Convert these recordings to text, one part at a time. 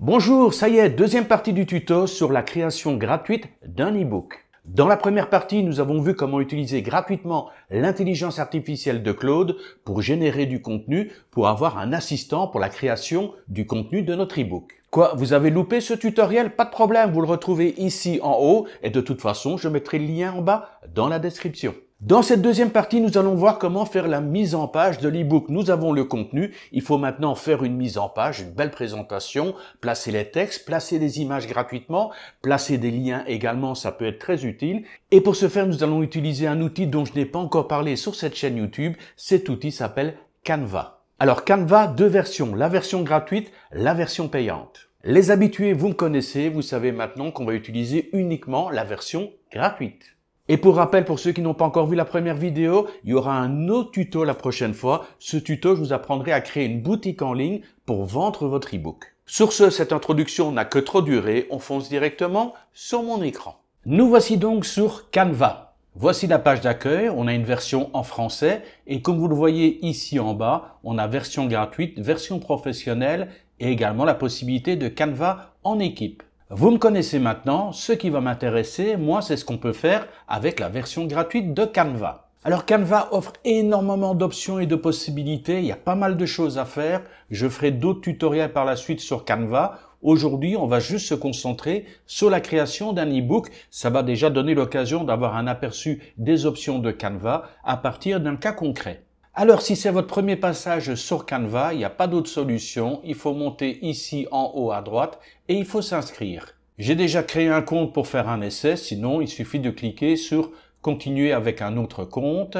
Bonjour, ça y est, deuxième partie du tuto sur la création gratuite d'un e-book. Dans la première partie, nous avons vu comment utiliser gratuitement l'intelligence artificielle de Claude pour générer du contenu, pour avoir un assistant pour la création du contenu de notre e-book. Quoi, vous avez loupé ce tutoriel? Pas de problème, vous le retrouvez ici en haut et de toute façon, je mettrai le lien en bas dans la description. Dans cette deuxième partie, nous allons voir comment faire la mise en page de l'e-book. Nous avons le contenu, il faut maintenant faire une mise en page, une belle présentation, placer les textes, placer des images gratuitement, placer des liens également, ça peut être très utile. Et pour ce faire, nous allons utiliser un outil dont je n'ai pas encore parlé sur cette chaîne YouTube. Cet outil s'appelle Canva. Alors Canva, deux versions, la version gratuite, la version payante. Les habitués, vous me connaissez, vous savez maintenant qu'on va utiliser uniquement la version gratuite. Et pour rappel, pour ceux qui n'ont pas encore vu la première vidéo, il y aura un autre tuto la prochaine fois. Ce tuto, je vous apprendrai à créer une boutique en ligne pour vendre votre e-book. Sur ce, cette introduction n'a que trop duré. On fonce directement sur mon écran. Nous voici donc sur Canva. Voici la page d'accueil. On a une version en français. Et comme vous le voyez ici en bas, on a version gratuite, version professionnelle et également la possibilité de Canva en équipe. Vous me connaissez maintenant, ce qui va m'intéresser, moi, c'est ce qu'on peut faire avec la version gratuite de Canva. Alors Canva offre énormément d'options et de possibilités, il y a pas mal de choses à faire. Je ferai d'autres tutoriels par la suite sur Canva. Aujourd'hui, on va juste se concentrer sur la création d'un e-book. Ça va déjà donner l'occasion d'avoir un aperçu des options de Canva à partir d'un cas concret. Alors, si c'est votre premier passage sur Canva, il n'y a pas d'autre solution. Il faut monter ici en haut à droite et il faut s'inscrire. J'ai déjà créé un compte pour faire un essai, sinon il suffit de cliquer sur « Continuer avec un autre compte ».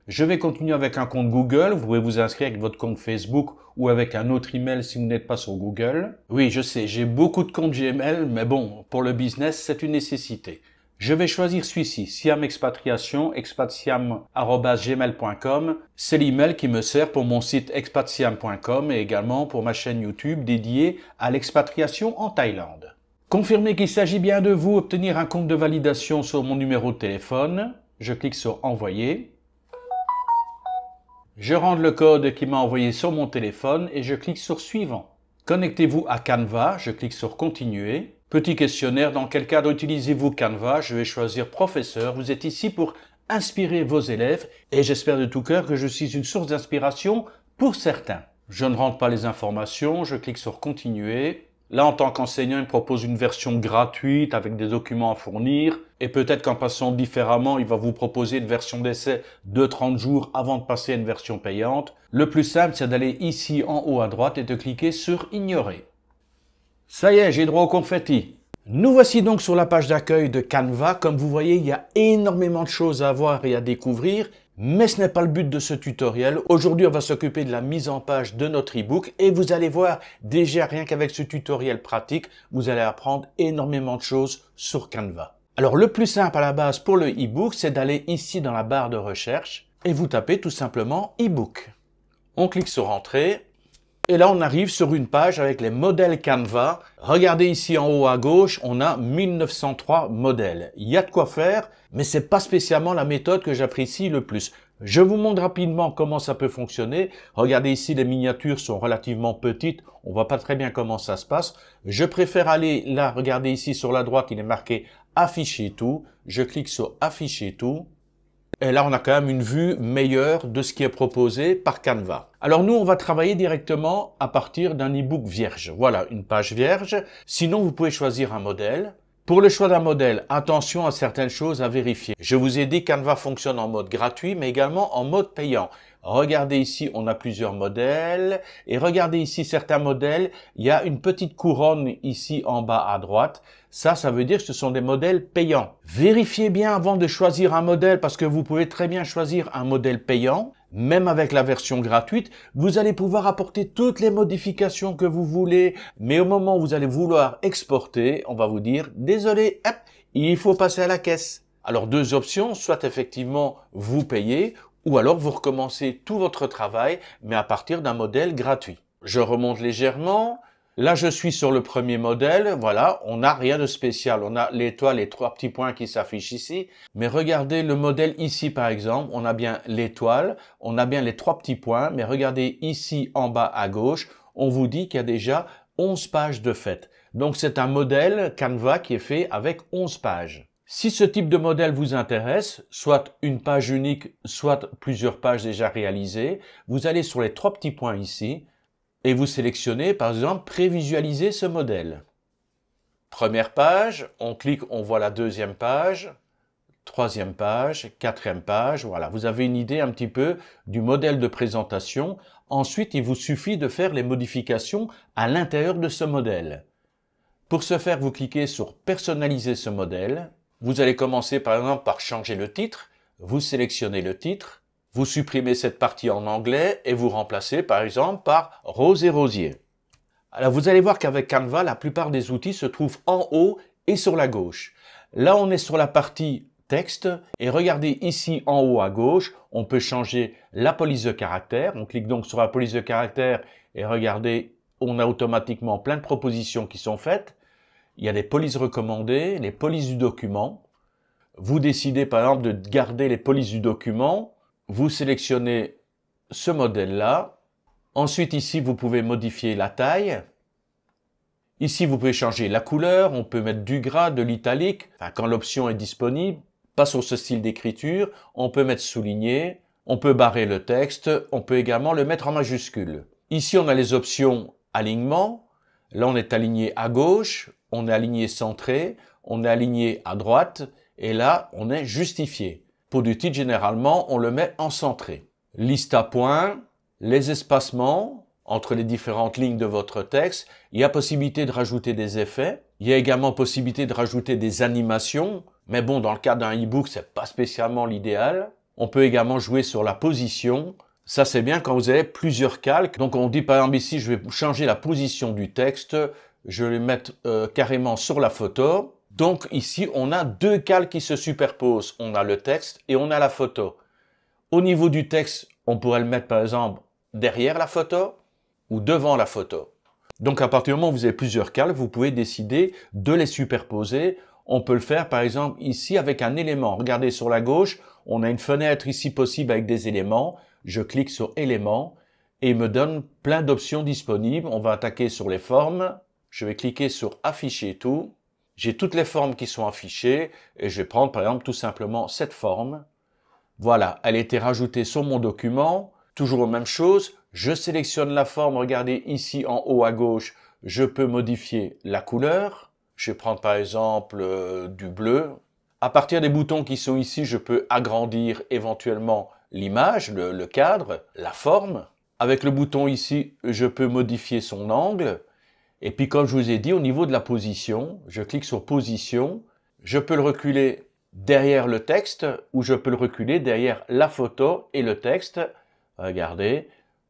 Je vais continuer avec un compte Google. Vous pouvez vous inscrire avec votre compte Facebook ou avec un autre email si vous n'êtes pas sur Google. Oui, je sais, j'ai beaucoup de comptes Gmail, mais bon, pour le business, c'est une nécessité. Je vais choisir celui-ci, Siam Expatriation, expatsiam@gmail.com. C'est l'email qui me sert pour mon site expatsiam.com et également pour ma chaîne YouTube dédiée à l'expatriation en Thaïlande. Confirmez qu'il s'agit bien de vous, obtenir un compte de validation sur mon numéro de téléphone. Je clique sur Envoyer. Je rentre le code qui m'a envoyé sur mon téléphone et je clique sur Suivant. Connectez-vous à Canva, je clique sur Continuer. Petit questionnaire, dans quel cadre utilisez-vous Canva? Je vais choisir professeur. Vous êtes ici pour inspirer vos élèves et j'espère de tout cœur que je suis une source d'inspiration pour certains. Je ne rentre pas les informations, je clique sur Continuer. Là, en tant qu'enseignant, il me propose une version gratuite avec des documents à fournir. Et peut-être qu'en passant différemment, il va vous proposer une version d'essai de 30 jours avant de passer à une version payante. Le plus simple, c'est d'aller ici en haut à droite et de cliquer sur Ignorer. Ça y est, j'ai droit au confetti. Nous voici donc sur la page d'accueil de Canva. Comme vous voyez, il y a énormément de choses à voir et à découvrir. Mais ce n'est pas le but de ce tutoriel. Aujourd'hui, on va s'occuper de la mise en page de notre e-book. Et vous allez voir, déjà rien qu'avec ce tutoriel pratique, vous allez apprendre énormément de choses sur Canva. Alors le plus simple à la base pour le e-book, c'est d'aller ici dans la barre de recherche et vous tapez tout simplement e-book. On clique sur Entrée. Et là, on arrive sur une page avec les modèles Canva. Regardez ici en haut à gauche, on a 1903 modèles. Il y a de quoi faire, mais c'est pas spécialement la méthode que j'apprécie le plus. Je vous montre rapidement comment ça peut fonctionner. Regardez ici, les miniatures sont relativement petites. On voit pas très bien comment ça se passe. Je préfère aller là, regardez ici sur la droite, il est marqué Afficher tout. Je clique sur Afficher tout. Et là, on a quand même une vue meilleure de ce qui est proposé par Canva. Alors nous, on va travailler directement à partir d'un e-book vierge. Voilà, une page vierge. Sinon, vous pouvez choisir un modèle. Pour le choix d'un modèle, attention à certaines choses à vérifier. Je vous ai dit Canva fonctionne en mode gratuit, mais également en mode payant. Regardez ici, on a plusieurs modèles. Et regardez ici, certains modèles, il y a une petite couronne ici en bas à droite. Ça veut dire que ce sont des modèles payants. Vérifiez bien avant de choisir un modèle parce que vous pouvez très bien choisir un modèle payant. Même avec la version gratuite, vous allez pouvoir apporter toutes les modifications que vous voulez. Mais au moment où vous allez vouloir exporter, on va vous dire, désolé, hop, il faut passer à la caisse. Alors deux options, soit effectivement vous payez, ou alors vous recommencez tout votre travail, mais à partir d'un modèle gratuit. Je remonte légèrement. Là, je suis sur le premier modèle. Voilà, on n'a rien de spécial. On a l'étoile, les trois petits points qui s'affichent ici. Mais regardez le modèle ici, par exemple. On a bien l'étoile, on a bien les trois petits points. Mais regardez ici en bas à gauche, on vous dit qu'il y a déjà 11 pages de fait. Donc c'est un modèle Canva qui est fait avec 11 pages. Si ce type de modèle vous intéresse, soit une page unique, soit plusieurs pages déjà réalisées, vous allez sur les 3 petits points ici et vous sélectionnez par exemple prévisualiser ce modèle. Première page, on clique, on voit la deuxième page, troisième page, quatrième page, voilà. Vous avez une idée un petit peu du modèle de présentation. Ensuite, il vous suffit de faire les modifications à l'intérieur de ce modèle. Pour ce faire, vous cliquez sur personnaliser ce modèle. Vous allez commencer par exemple par changer le titre. Vous sélectionnez le titre. Vous supprimez cette partie en anglais et vous remplacez par exemple par rose et rosier. Alors vous allez voir qu'avec Canva, la plupart des outils se trouvent en haut et sur la gauche. Là, on est sur la partie texte et regardez ici en haut à gauche, on peut changer la police de caractère. On clique donc sur la police de caractère et regardez, on a automatiquement plein de propositions qui sont faites. Il y a des polices recommandées, les polices du document. Vous décidez par exemple de garder les polices du document. Vous sélectionnez ce modèle-là. Ensuite, ici, vous pouvez modifier la taille. Ici, vous pouvez changer la couleur. On peut mettre du gras, de l'italique, quand l'option est disponible. Pas sur ce style d'écriture. On peut mettre souligné. On peut barrer le texte. On peut également le mettre en majuscule. Ici, on a les options alignement. Là, on est aligné à gauche. On est aligné centré. On est aligné à droite. Et là, on est justifié. Pour du titre, généralement, on le met en centré. Liste à points. Les espacements entre les différentes lignes de votre texte. Il y a possibilité de rajouter des effets. Il y a également possibilité de rajouter des animations. Mais bon, dans le cas d'un e-book, c'est pas spécialement l'idéal. On peut également jouer sur la position. Ça, c'est bien quand vous avez plusieurs calques. Donc, on dit par exemple ici, je vais changer la position du texte. Je vais le mettre carrément sur la photo. Donc, ici, on a deux calques qui se superposent. On a le texte et on a la photo. Au niveau du texte, on pourrait le mettre par exemple derrière la photo ou devant la photo. Donc à partir du moment où vous avez plusieurs calques, vous pouvez décider de les superposer. On peut le faire par exemple ici avec un élément. Regardez sur la gauche, on a une fenêtre ici possible avec des éléments. Je clique sur éléments et il me donne plein d'options disponibles. On va attaquer sur les formes. Je vais cliquer sur afficher tout. J'ai toutes les formes qui sont affichées et je vais prendre par exemple tout simplement cette forme. Voilà, elle a été rajoutée sur mon document. Toujours la même chose, je sélectionne la forme, regardez ici en haut à gauche, je peux modifier la couleur. Je vais prendre par exemple du bleu. À partir des boutons qui sont ici, je peux agrandir éventuellement l'image, le cadre, la forme. Avec le bouton ici, je peux modifier son angle. Et puis comme je vous ai dit, au niveau de la position, je clique sur position, je peux le reculer derrière le texte ou je peux le reculer derrière la photo et le texte. Regardez,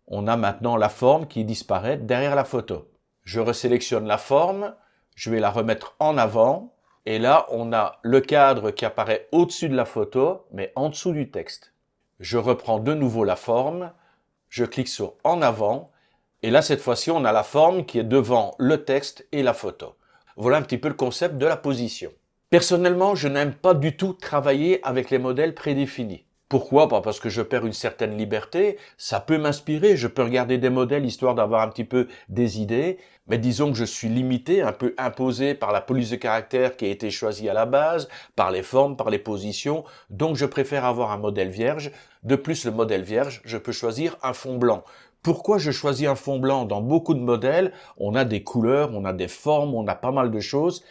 on a maintenant la forme qui disparaît derrière la photo. Je resélectionne la forme, je vais la remettre en avant et là on a le cadre qui apparaît au-dessus de la photo mais en dessous du texte. Je reprends de nouveau la forme, je clique sur en avant et là cette fois-ci on a la forme qui est devant le texte et la photo. Voilà un petit peu le concept de la position. Personnellement, je n'aime pas du tout travailler avec les modèles prédéfinis. Pourquoi? Parce que je perds une certaine liberté, ça peut m'inspirer, je peux regarder des modèles histoire d'avoir un petit peu des idées, mais disons que je suis limité, un peu imposé par la police de caractère qui a été choisie à la base, par les formes, par les positions, donc je préfère avoir un modèle vierge. De plus, le modèle vierge, je peux choisir un fond blanc. Pourquoi je choisis un fond blanc? Dans beaucoup de modèles, on a des couleurs, on a des formes, on a pas mal de choses.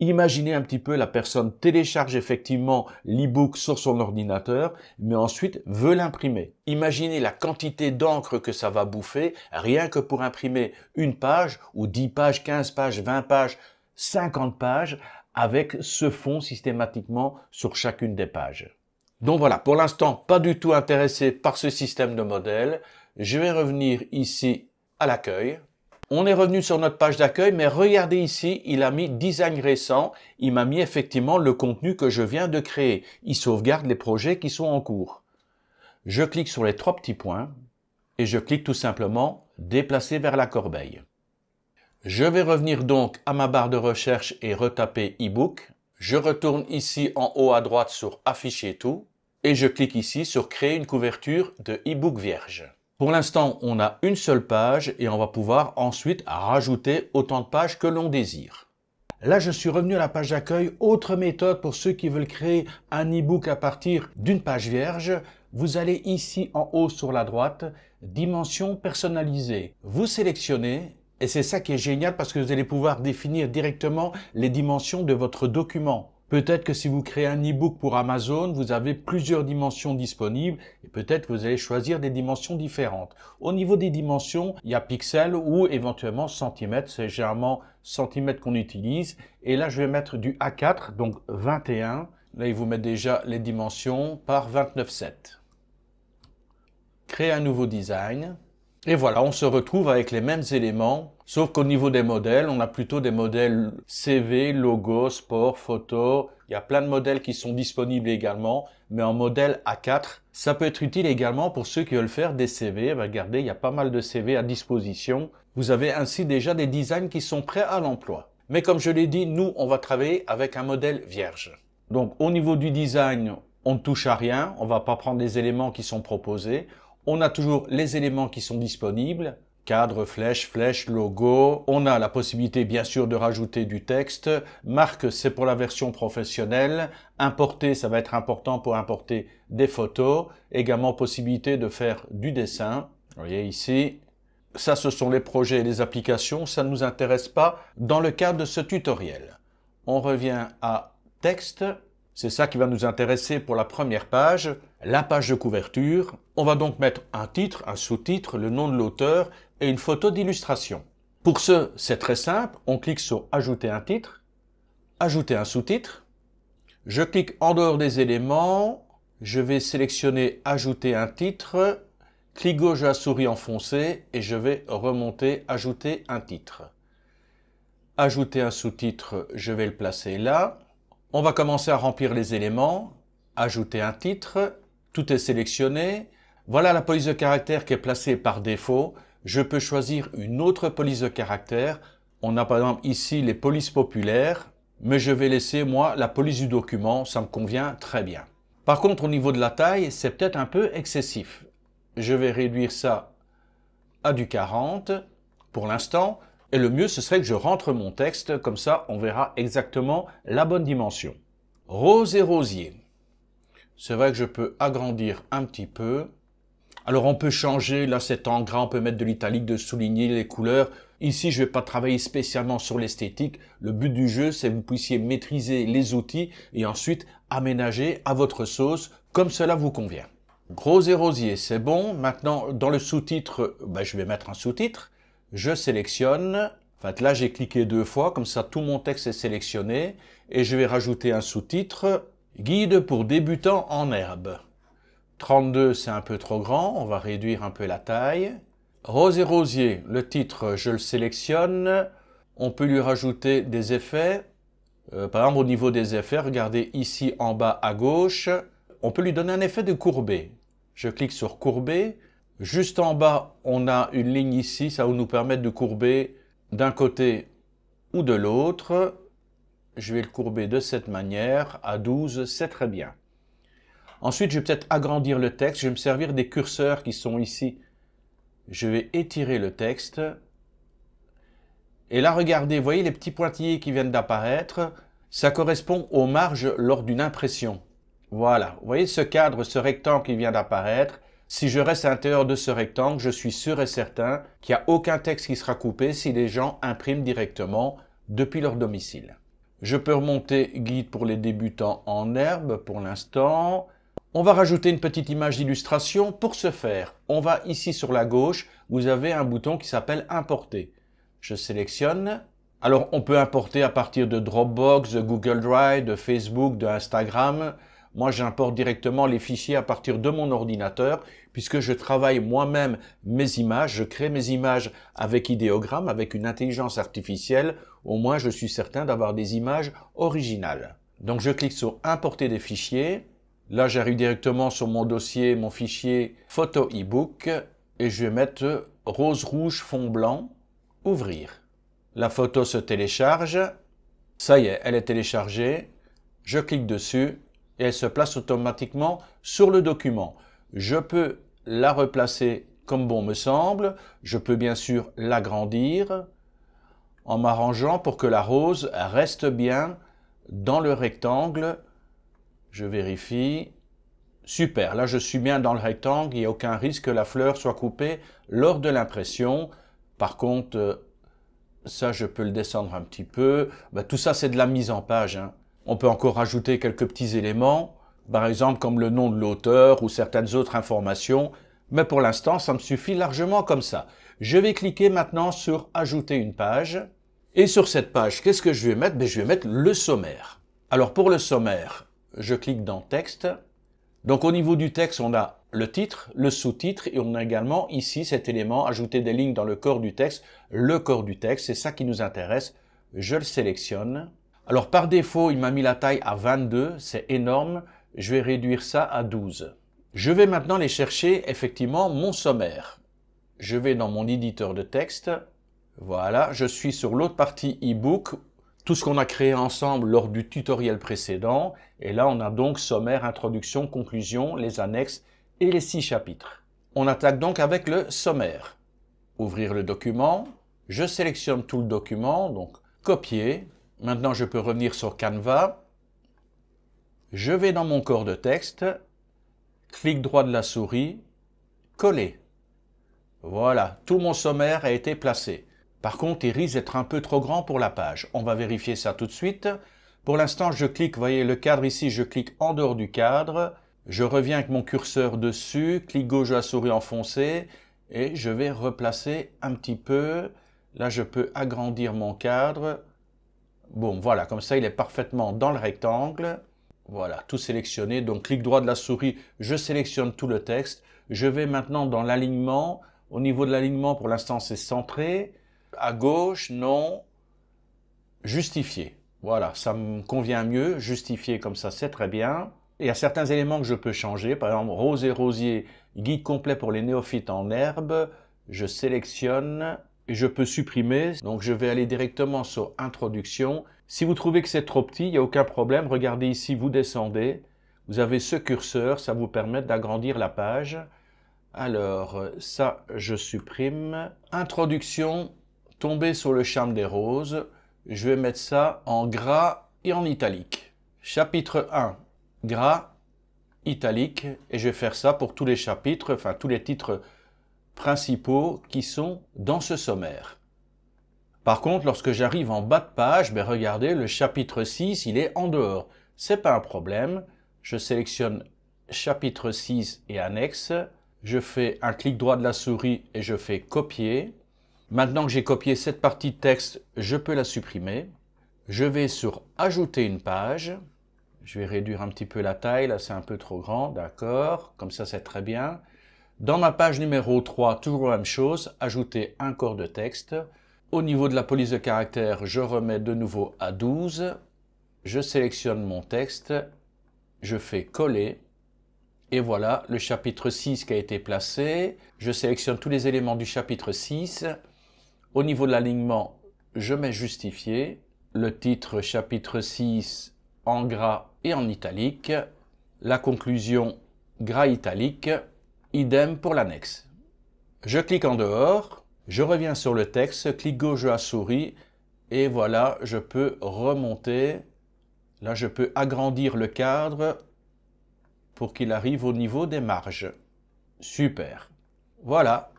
Imaginez un petit peu, la personne télécharge effectivement l'e-book sur son ordinateur, mais ensuite veut l'imprimer. Imaginez la quantité d'encre que ça va bouffer, rien que pour imprimer une page, ou 10 pages, 15 pages, 20 pages, 50 pages, avec ce fond systématiquement sur chacune des pages. Donc voilà, pour l'instant, pas du tout intéressé par ce système de modèle. Je vais revenir ici à l'accueil. On est revenu sur notre page d'accueil, mais regardez ici, il a mis design récent, il m'a mis effectivement le contenu que je viens de créer. Il sauvegarde les projets qui sont en cours. Je clique sur les 3 petits points et je clique tout simplement déplacer vers la corbeille. Je vais revenir donc à ma barre de recherche et retaper e-book. Je retourne ici en haut à droite sur afficher tout et je clique ici sur créer une couverture de e-book vierge. Pour l'instant, on a une seule page et on va pouvoir ensuite rajouter autant de pages que l'on désire. Là, je suis revenu à la page d'accueil. Autre méthode pour ceux qui veulent créer un e-book à partir d'une page vierge. Vous allez ici en haut sur la droite, dimension personnalisée. Vous sélectionnez et c'est ça qui est génial parce que vous allez pouvoir définir directement les dimensions de votre document. Peut-être que si vous créez un e-book pour Amazon, vous avez plusieurs dimensions disponibles et peut-être que vous allez choisir des dimensions différentes. Au niveau des dimensions, il y a pixels ou éventuellement centimètres. C'est généralement centimètres qu'on utilise. Et là, je vais mettre du A4, donc 21. Là, il vous met déjà les dimensions par 29,7. Créer un nouveau design. Et voilà, on se retrouve avec les mêmes éléments, sauf qu'au niveau des modèles, on a plutôt des modèles CV, logo, sport, photo. Il y a plein de modèles qui sont disponibles également, mais en modèle A4. Ça peut être utile également pour ceux qui veulent faire des CV. Regardez, il y a pas mal de CV à disposition. Vous avez ainsi déjà des designs qui sont prêts à l'emploi. Mais comme je l'ai dit, nous, on va travailler avec un modèle vierge. Donc, au niveau du design, on ne touche à rien. On ne va pas prendre les éléments qui sont proposés. On a toujours les éléments qui sont disponibles, cadre, flèche, logo. On a la possibilité bien sûr de rajouter du texte. Marque, c'est pour la version professionnelle. Importer, ça va être important pour importer des photos. Également possibilité de faire du dessin. Vous voyez ici, ça ce sont les projets et les applications. Ça ne nous intéresse pas dans le cadre de ce tutoriel. On revient à texte. C'est ça qui va nous intéresser pour la première page, la page de couverture. On va donc mettre un titre, un sous-titre, le nom de l'auteur et une photo d'illustration. Pour ce, c'est très simple. On clique sur « Ajouter un titre »,« Ajouter un sous-titre ». Je clique en dehors des éléments. Je vais sélectionner « Ajouter un titre », clic gauche de la souris enfoncé et je vais remonter « Ajouter un titre ». Ajouter un sous-titre, je vais le placer là. On va commencer à remplir les éléments, ajouter un titre, tout est sélectionné. Voilà la police de caractère qui est placée par défaut. Je peux choisir une autre police de caractère. On a par exemple ici les polices populaires, mais je vais laisser moi la police du document, ça me convient très bien. Par contre au niveau de la taille, c'est peut-être un peu excessif. Je vais réduire ça à du 40 pour l'instant. Et le mieux, ce serait que je rentre mon texte, comme ça on verra exactement la bonne dimension. Rose et rosier. C'est vrai que je peux agrandir un petit peu. Alors on peut changer, là c'est en gras, on peut mettre de l'italique, de souligner les couleurs. Ici je ne vais pas travailler spécialement sur l'esthétique. Le but du jeu, c'est que vous puissiez maîtriser les outils et ensuite aménager à votre sauce, comme cela vous convient. Rose et rosier, c'est bon. Maintenant, dans le sous-titre, je vais mettre un sous-titre. Je sélectionne, en fait là j'ai cliqué 2 fois, comme ça tout mon texte est sélectionné, et je vais rajouter un sous-titre, guide pour débutants en herbe. 32 c'est un peu trop grand, on va réduire un peu la taille. Rose et rosier, le titre je le sélectionne, on peut lui rajouter des effets, par exemple au niveau des effets, regardez ici en bas à gauche, on peut lui donner un effet de courbé. Je clique sur courber. Juste en bas, on a une ligne ici, ça va nous permettre de courber d'un côté ou de l'autre. Je vais le courber de cette manière, à 12, c'est très bien. Ensuite, je vais peut-être agrandir le texte, je vais me servir des curseurs qui sont ici. Je vais étirer le texte. Et là, regardez, vous voyez les petits pointillés qui viennent d'apparaître, ça correspond aux marges lors d'une impression. Voilà, vous voyez ce cadre, ce rectangle qui vient d'apparaître. Si je reste à l'intérieur de ce rectangle, je suis sûr et certain qu'il n'y a aucun texte qui sera coupé si les gens impriment directement depuis leur domicile. Je peux remonter guide pour les débutants en herbe pour l'instant. On va rajouter une petite image d'illustration. Pour ce faire, on va ici sur la gauche, vous avez un bouton qui s'appelle importer. Je sélectionne. Alors on peut importer à partir de Dropbox, de Google Drive, de Facebook, de Instagram. Moi, j'importe directement les fichiers à partir de mon ordinateur puisque je travaille moi-même mes images. Je crée mes images avec idéogramme, avec une intelligence artificielle. Au moins, je suis certain d'avoir des images originales. Donc, je clique sur « Importer des fichiers ». Là, j'arrive directement sur mon dossier, mon fichier photo e-book et je vais mettre « Rose rouge fond blanc »,« Ouvrir ». La photo se télécharge. Ça y est, elle est téléchargée. Je clique dessus. Et elle se place automatiquement sur le document. Je peux la replacer comme bon me semble. Je peux bien sûr l'agrandir en m'arrangeant pour que la rose reste bien dans le rectangle. Je vérifie. Super, là je suis bien dans le rectangle, il n'y a aucun risque que la fleur soit coupée lors de l'impression. Par contre, ça je peux le descendre un petit peu. Tout ça c'est de la mise en page, hein. On peut encore rajouter quelques petits éléments, par exemple comme le nom de l'auteur ou certaines autres informations. Mais pour l'instant, ça me suffit largement comme ça. Je vais cliquer maintenant sur « Ajouter une page ». Et sur cette page, qu'est-ce que je vais mettre? Je vais mettre le sommaire. Alors pour le sommaire, je clique dans « Texte ». Donc au niveau du texte, on a le titre, le sous-titre et on a également ici cet élément « Ajouter des lignes dans le corps du texte ». Le corps du texte, c'est ça qui nous intéresse. Je le sélectionne. Alors par défaut, il m'a mis la taille à 22, c'est énorme. Je vais réduire ça à 12. Je vais maintenant aller chercher effectivement mon sommaire. Je vais dans mon éditeur de texte. Voilà, je suis sur l'autre partie e-book, tout ce qu'on a créé ensemble lors du tutoriel précédent. Et là, on a donc sommaire, introduction, conclusion, les annexes et les 6 chapitres. On attaque donc avec le sommaire. Ouvrir le document. Je sélectionne tout le document, donc copier. Maintenant, je peux revenir sur Canva. Je vais dans mon corps de texte. Clic droit de la souris, coller. Voilà, tout mon sommaire a été placé. Par contre, il risque d'être un peu trop grand pour la page. On va vérifier ça tout de suite. Pour l'instant, je clique, vous voyez le cadre ici, je clique en dehors du cadre. Je reviens avec mon curseur dessus, clic gauche de la souris enfoncé et je vais replacer un petit peu. Là, je peux agrandir mon cadre. Bon, voilà, comme ça, il est parfaitement dans le rectangle. Voilà, tout sélectionné. Donc, clic droit de la souris, je sélectionne tout le texte. Je vais maintenant dans l'alignement. Au niveau de l'alignement, pour l'instant, c'est centré. À gauche, non. Justifier. Voilà, ça me convient mieux. Justifier comme ça, c'est très bien. Il y a certains éléments que je peux changer. Par exemple, rose et rosier, guide complet pour les néophytes en herbe. Je sélectionne et je peux supprimer. Donc, je vais aller directement sur Introduction. Si vous trouvez que c'est trop petit, il n'y a aucun problème. Regardez ici, vous descendez. Vous avez ce curseur, ça vous permet d'agrandir la page. Alors, ça, je supprime. Introduction, tomber sur le charme des roses. Je vais mettre ça en gras et en italique. Chapitre 1, gras, italique. Et je vais faire ça pour tous les chapitres, enfin tous les titres principaux qui sont dans ce sommaire. Par contre, lorsque j'arrive en bas de page, regardez, le chapitre 6, il est en dehors. C'est pas un problème. Je sélectionne chapitre 6 et annexe. Je fais un clic droit de la souris et je fais copier. Maintenant que j'ai copié cette partie de texte, je peux la supprimer. Je vais sur ajouter une page. Je vais réduire un petit peu la taille, là c'est un peu trop grand, d'accord. Comme ça c'est très bien. Dans ma page numéro 3, toujours la même chose, ajouter un corps de texte. Au niveau de la police de caractère, je remets de nouveau à 12. Je sélectionne mon texte. Je fais coller. Et voilà le chapitre 6 qui a été placé. Je sélectionne tous les éléments du chapitre 6. Au niveau de l'alignement, je mets justifier. Le titre chapitre 6 en gras et en italique. La conclusion gras italique. Idem pour l'annexe. Je clique en dehors. Je reviens sur le texte, clic gauche de la souris. Et voilà, je peux remonter. Là, je peux agrandir le cadre pour qu'il arrive au niveau des marges. Super. Voilà.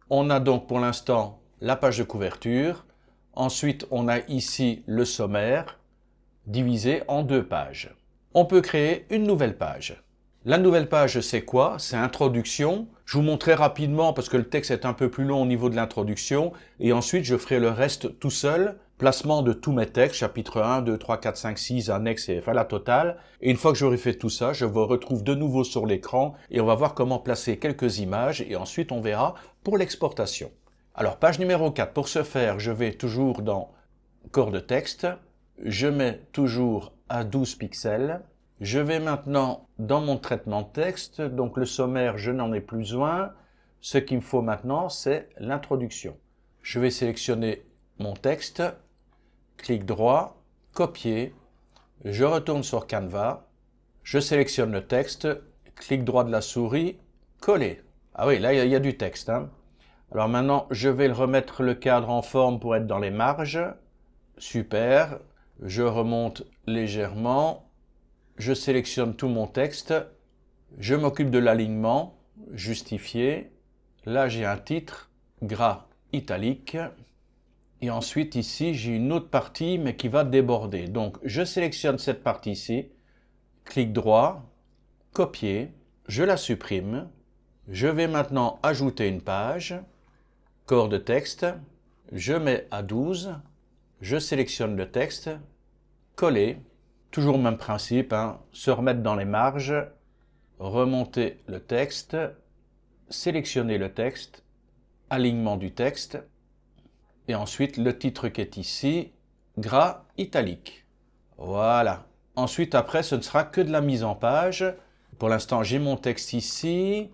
On a donc pour l'instant la page de couverture. Ensuite, on a ici le sommaire divisé en 2 pages. On peut créer une nouvelle page. La nouvelle page, c'est quoi? C'est introduction. Je vous montre très rapidement parce que le texte est un peu plus long au niveau de l'introduction. Et ensuite, je ferai le reste tout seul. Placement de tous mes textes, chapitre 1, 2, 3, 4, 5, 6, annexes et enfin la totale. Et une fois que j'aurai fait tout ça, je vous retrouve de nouveau sur l'écran et on va voir comment placer quelques images et ensuite on verra pour l'exportation. Alors, page numéro 4. Pour ce faire, je vais toujours dans corps de texte. Je mets toujours à 12 pixels. Je vais maintenant dans mon traitement de texte. Donc, le sommaire, je n'en ai plus besoin. Ce qu'il me faut maintenant, c'est l'introduction. Je vais sélectionner mon texte. Clic droit, copier. Je retourne sur Canva. Je sélectionne le texte. Clic droit de la souris, coller. Ah oui, là, il y a du texte, hein. Alors maintenant, je vais remettre le cadre en forme pour être dans les marges. Super. Je remonte légèrement. Je sélectionne tout mon texte. Je m'occupe de l'alignement. Justifier. Là, j'ai un titre. Gras italique. Et ensuite, ici, j'ai une autre partie, mais qui va déborder. Donc, je sélectionne cette partie-ci. Clic droit. Copier. Je la supprime. Je vais maintenant ajouter une page. Corps de texte, je mets à 12, je sélectionne le texte, coller, toujours le même principe, hein, se remettre dans les marges, remonter le texte, sélectionner le texte, alignement du texte, et ensuite le titre qui est ici, gras italique. Voilà. Ensuite, après, ce ne sera que de la mise en page. Pour l'instant, j'ai mon texte ici.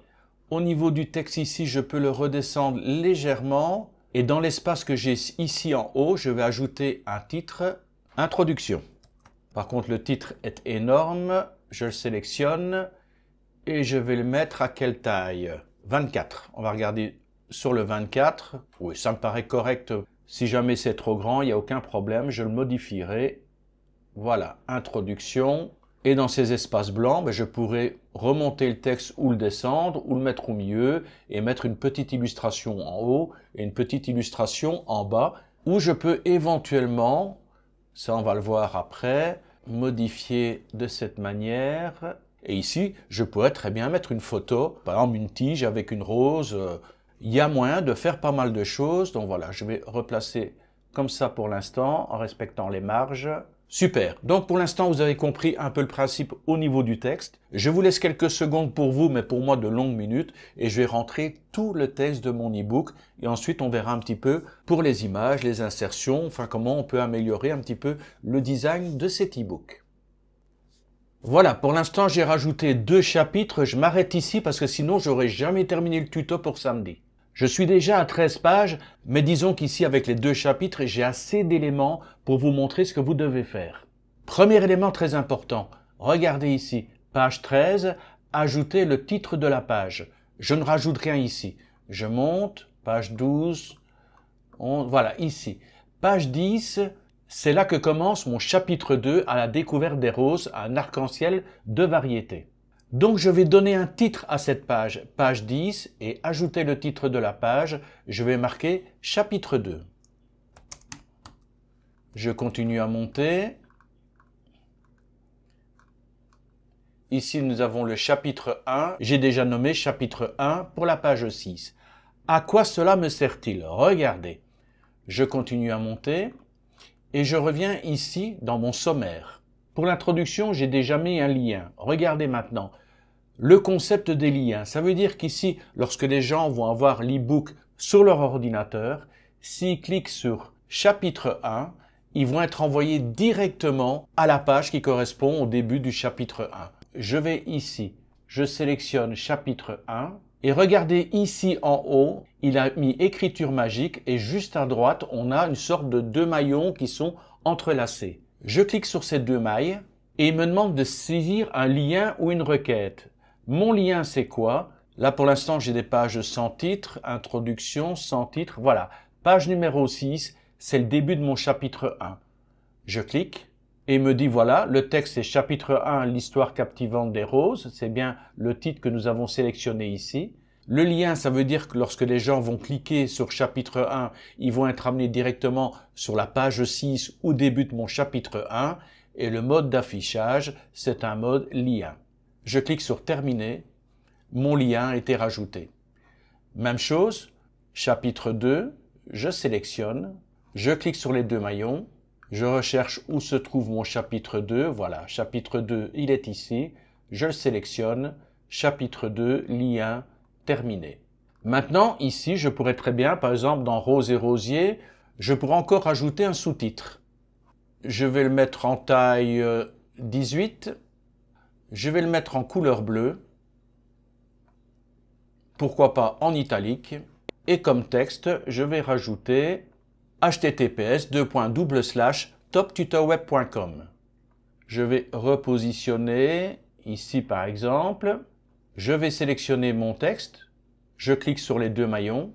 Au niveau du texte ici, je peux le redescendre légèrement. Et dans l'espace que j'ai ici en haut, je vais ajouter un titre, introduction. Par contre, le titre est énorme. Je le sélectionne et je vais le mettre à quelle taille? 24. On va regarder sur le 24. Oui, ça me paraît correct. Si jamais c'est trop grand, il n'y a aucun problème. Je le modifierai. Voilà, introduction. Et dans ces espaces blancs, je pourrais remonter le texte ou le descendre, ou le mettre au milieu, et mettre une petite illustration en haut et une petite illustration en bas, où je peux éventuellement, ça on va le voir après, modifier de cette manière. Et ici, je pourrais très bien mettre une photo, par exemple une tige avec une rose. Il y a moyen de faire pas mal de choses. Donc voilà, je vais replacer comme ça pour l'instant, en respectant les marges. Super. Donc pour l'instant, vous avez compris un peu le principe au niveau du texte. Je vous laisse quelques secondes pour vous, mais pour moi de longues minutes, et je vais rentrer tout le texte de mon e-book. Et ensuite, on verra un petit peu pour les images, les insertions, enfin comment on peut améliorer un petit peu le design de cet e-book. Voilà, pour l'instant, j'ai rajouté 2 chapitres. Je m'arrête ici parce que sinon, j'aurais jamais terminé le tuto pour samedi. Je suis déjà à 13 pages, mais disons qu'ici, avec les 2 chapitres, j'ai assez d'éléments pour vous montrer ce que vous devez faire. Premier élément très important, regardez ici, page 13, ajoutez le titre de la page. Je ne rajoute rien ici. Je monte, page 12, voilà, ici. Page 10, c'est là que commence mon chapitre 2 à la découverte des roses, un arc-en-ciel de variété. Donc je vais donner un titre à cette page, page 10, et ajouter le titre de la page, je vais marquer chapitre 2. Je continue à monter. Ici nous avons le chapitre 1, j'ai déjà nommé chapitre 1 pour la page 6. À quoi cela me sert-il? Regardez. Je continue à monter et je reviens ici dans mon sommaire. Pour l'introduction, j'ai déjà mis un lien. Regardez maintenant. Le concept des liens, ça veut dire qu'ici, lorsque les gens vont avoir l'e-book sur leur ordinateur, s'ils cliquent sur chapitre 1, ils vont être envoyés directement à la page qui correspond au début du chapitre 1. Je vais ici, je sélectionne chapitre 1 et regardez ici en haut, il a mis écriture magique et juste à droite, on a une sorte de 2 maillons qui sont entrelacés. Je clique sur ces 2 mailles et il me demande de saisir un lien ou une requête. Mon lien, c'est quoi? Là, pour l'instant, j'ai des pages sans titre, introduction, sans titre. Voilà, page numéro 6, c'est le début de mon chapitre 1. Je clique et il me dit, voilà, le texte est chapitre 1, l'histoire captivante des roses. C'est bien le titre que nous avons sélectionné ici. Le lien, ça veut dire que lorsque les gens vont cliquer sur chapitre 1, ils vont être amenés directement sur la page 6 où débute mon chapitre 1. Et le mode d'affichage, c'est un mode lien. Je clique sur terminer, mon lien a été rajouté. Même chose, chapitre 2, je sélectionne, je clique sur les 2 maillons, je recherche où se trouve mon chapitre 2, voilà, chapitre 2, il est ici, je le sélectionne, chapitre 2, lien, terminé. Maintenant, ici, je pourrais très bien, par exemple, dans Rose et Rosier, je pourrais encore rajouter un sous-titre. Je vais le mettre en taille 18. Je vais le mettre en couleur bleue. Pourquoi pas en italique. Et comme texte, je vais rajouter https://toptutorweb.com. Je vais repositionner ici par exemple. Je vais sélectionner mon texte. Je clique sur les deux maillons.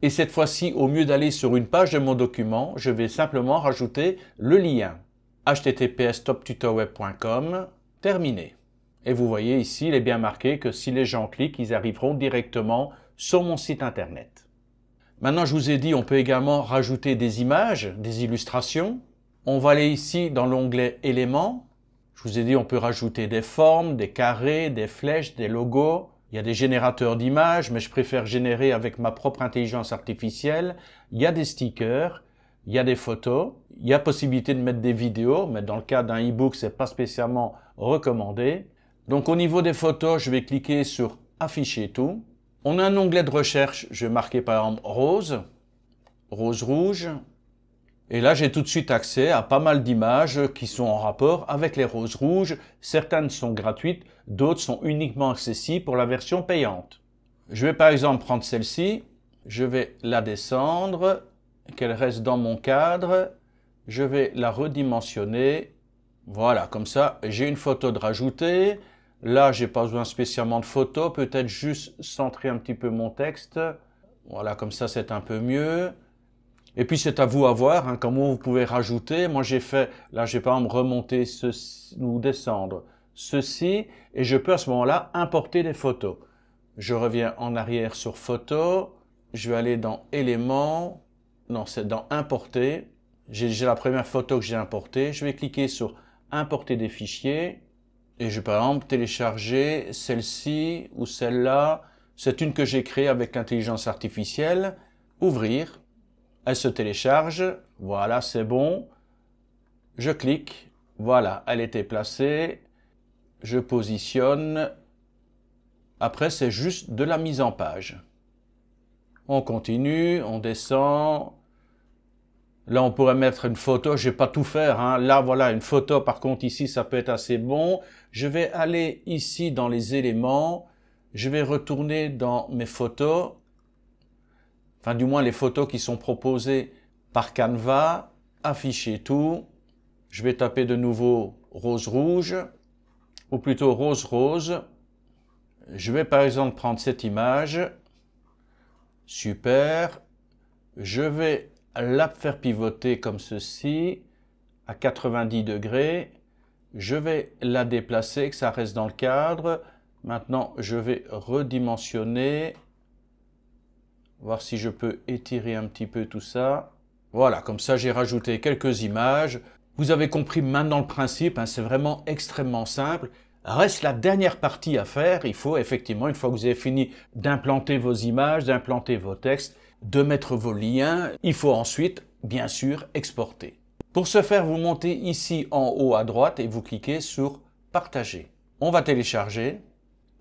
Et cette fois-ci, au lieu d'aller sur une page de mon document, je vais simplement rajouter le lien. https://toptutorweb.com, terminé. Et vous voyez ici, il est bien marqué que si les gens cliquent, ils arriveront directement sur mon site internet. Maintenant, je vous ai dit, on peut également rajouter des images, des illustrations. On va aller ici dans l'onglet éléments. Je vous ai dit, on peut rajouter des formes, des carrés, des flèches, des logos. Il y a des générateurs d'images, mais je préfère générer avec ma propre intelligence artificielle. Il y a des stickers, il y a des photos, il y a possibilité de mettre des vidéos, mais dans le cas d'un e-book, c'est pas spécialement recommandé. Donc au niveau des photos, je vais cliquer sur afficher tout. On a un onglet de recherche, je vais marquer par exemple rose, rose rouge. Et là, j'ai tout de suite accès à pas mal d'images qui sont en rapport avec les roses rouges. Certaines sont gratuites, d'autres sont uniquement accessibles pour la version payante. Je vais par exemple prendre celle-ci, je vais la descendre, qu'elle reste dans mon cadre. Je vais la redimensionner. Voilà, comme ça, j'ai une photo de rajouter. Là, j'ai pas besoin spécialement de photo, peut-être juste centrer un petit peu mon texte. Voilà, comme ça, c'est un peu mieux. Et puis, c'est à vous à voir, hein, comment vous pouvez rajouter. Moi, j'ai fait, là, j'ai par exemple remonté ceci, ou descendre ceci, et je peux à ce moment-là importer des photos. Je reviens en arrière sur photo, je vais aller dans éléments, non, c'est dans importer. J'ai la première photo que j'ai importée. Je vais cliquer sur importer des fichiers. Et je vais par exemple télécharger celle-ci ou celle-là. C'est une que j'ai créée avec l'intelligence artificielle. Ouvrir. Elle se télécharge. Voilà, c'est bon. Je clique. Voilà, elle était placée. Je positionne. Après, c'est juste de la mise en page. On continue, on descend. Là, on pourrait mettre une photo, je vais pas tout faire, hein. Là, voilà, une photo, par contre, ici, ça peut être assez bon. Je vais aller ici dans les éléments. Je vais retourner dans mes photos. Enfin, du moins, les photos qui sont proposées par Canva. Afficher tout. Je vais taper de nouveau rose-rouge, ou plutôt rose-rose. Je vais, par exemple, prendre cette image. Super. Je vais la faire pivoter comme ceci, à 90 degrés. Je vais la déplacer, que ça reste dans le cadre. Maintenant, je vais redimensionner. Voir si je peux étirer un petit peu tout ça. Voilà, comme ça, j'ai rajouté quelques images. Vous avez compris maintenant le principe, hein, c'est vraiment extrêmement simple. Reste la dernière partie à faire. Il faut effectivement, une fois que vous avez fini d'implanter vos images, d'implanter vos textes, de mettre vos liens, il faut ensuite, bien sûr, exporter. Pour ce faire, vous montez ici en haut à droite et vous cliquez sur Partager. On va télécharger.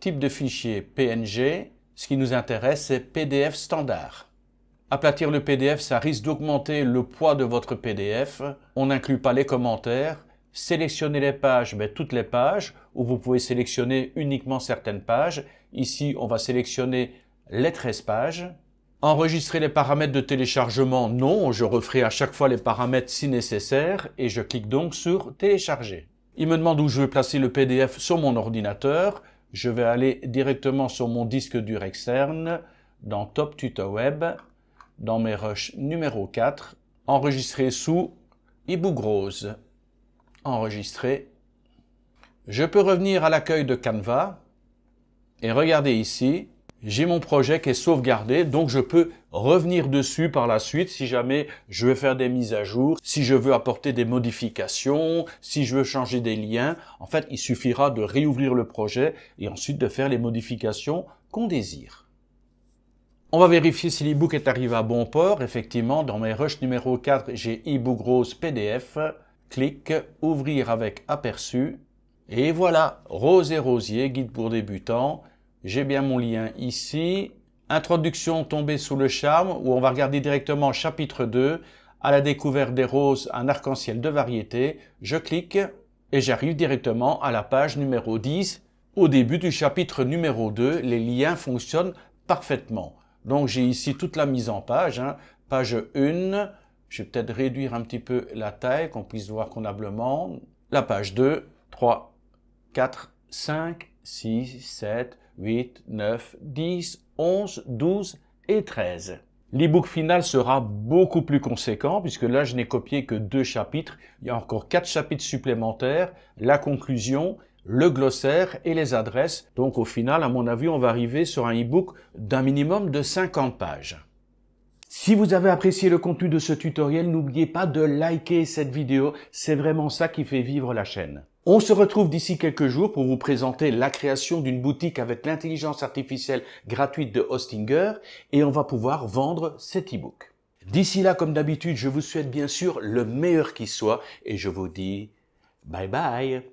Type de fichier PNG. Ce qui nous intéresse, c'est PDF standard. Aplatir le PDF, ça risque d'augmenter le poids de votre PDF. On n'inclut pas les commentaires. Sélectionner les pages, toutes les pages, ou vous pouvez sélectionner uniquement certaines pages. Ici, on va sélectionner les 13 pages. Enregistrer les paramètres de téléchargement, non, je referai à chaque fois les paramètres si nécessaire et je clique donc sur télécharger. Il me demande où je veux placer le PDF sur mon ordinateur. Je vais aller directement sur mon disque dur externe, dans Top Tuto Web, dans mes rushs numéro 4, enregistrer sous e-book rose. Enregistrer. Je peux revenir à l'accueil de Canva et regardez ici. J'ai mon projet qui est sauvegardé, donc je peux revenir dessus par la suite si jamais je veux faire des mises à jour, si je veux apporter des modifications, si je veux changer des liens. En fait, il suffira de réouvrir le projet et ensuite de faire les modifications qu'on désire. On va vérifier si l'e-book est arrivé à bon port. Effectivement, dans mes rushs numéro 4, j'ai e-book rose PDF. Clique, ouvrir avec aperçu. Et voilà, Rose et Rosier, guide pour débutants. J'ai bien mon lien ici. Introduction tombée sous le charme, où on va regarder directement chapitre 2, à la découverte des roses, un arc-en-ciel de variété. Je clique et j'arrive directement à la page numéro 10. Au début du chapitre numéro 2, les liens fonctionnent parfaitement. Donc j'ai ici toute la mise en page, hein. Page 1, je vais peut-être réduire un petit peu la taille, qu'on puisse voir convenablement. La page 2, 3, 4, 5, 6, 7... 8, 9, 10, 11, 12 et 13. L'e-book final sera beaucoup plus conséquent puisque là, je n'ai copié que 2 chapitres. Il y a encore 4 chapitres supplémentaires, la conclusion, le glossaire et les adresses. Donc au final, à mon avis, on va arriver sur un e-book d'un minimum de 50 pages. Si vous avez apprécié le contenu de ce tutoriel, n'oubliez pas de liker cette vidéo. C'est vraiment ça qui fait vivre la chaîne. On se retrouve d'ici quelques jours pour vous présenter la création d'une boutique avec l'intelligence artificielle gratuite de Hostinger et on va pouvoir vendre cet e-book. D'ici là, comme d'habitude, je vous souhaite bien sûr le meilleur qui soit et je vous dis bye bye.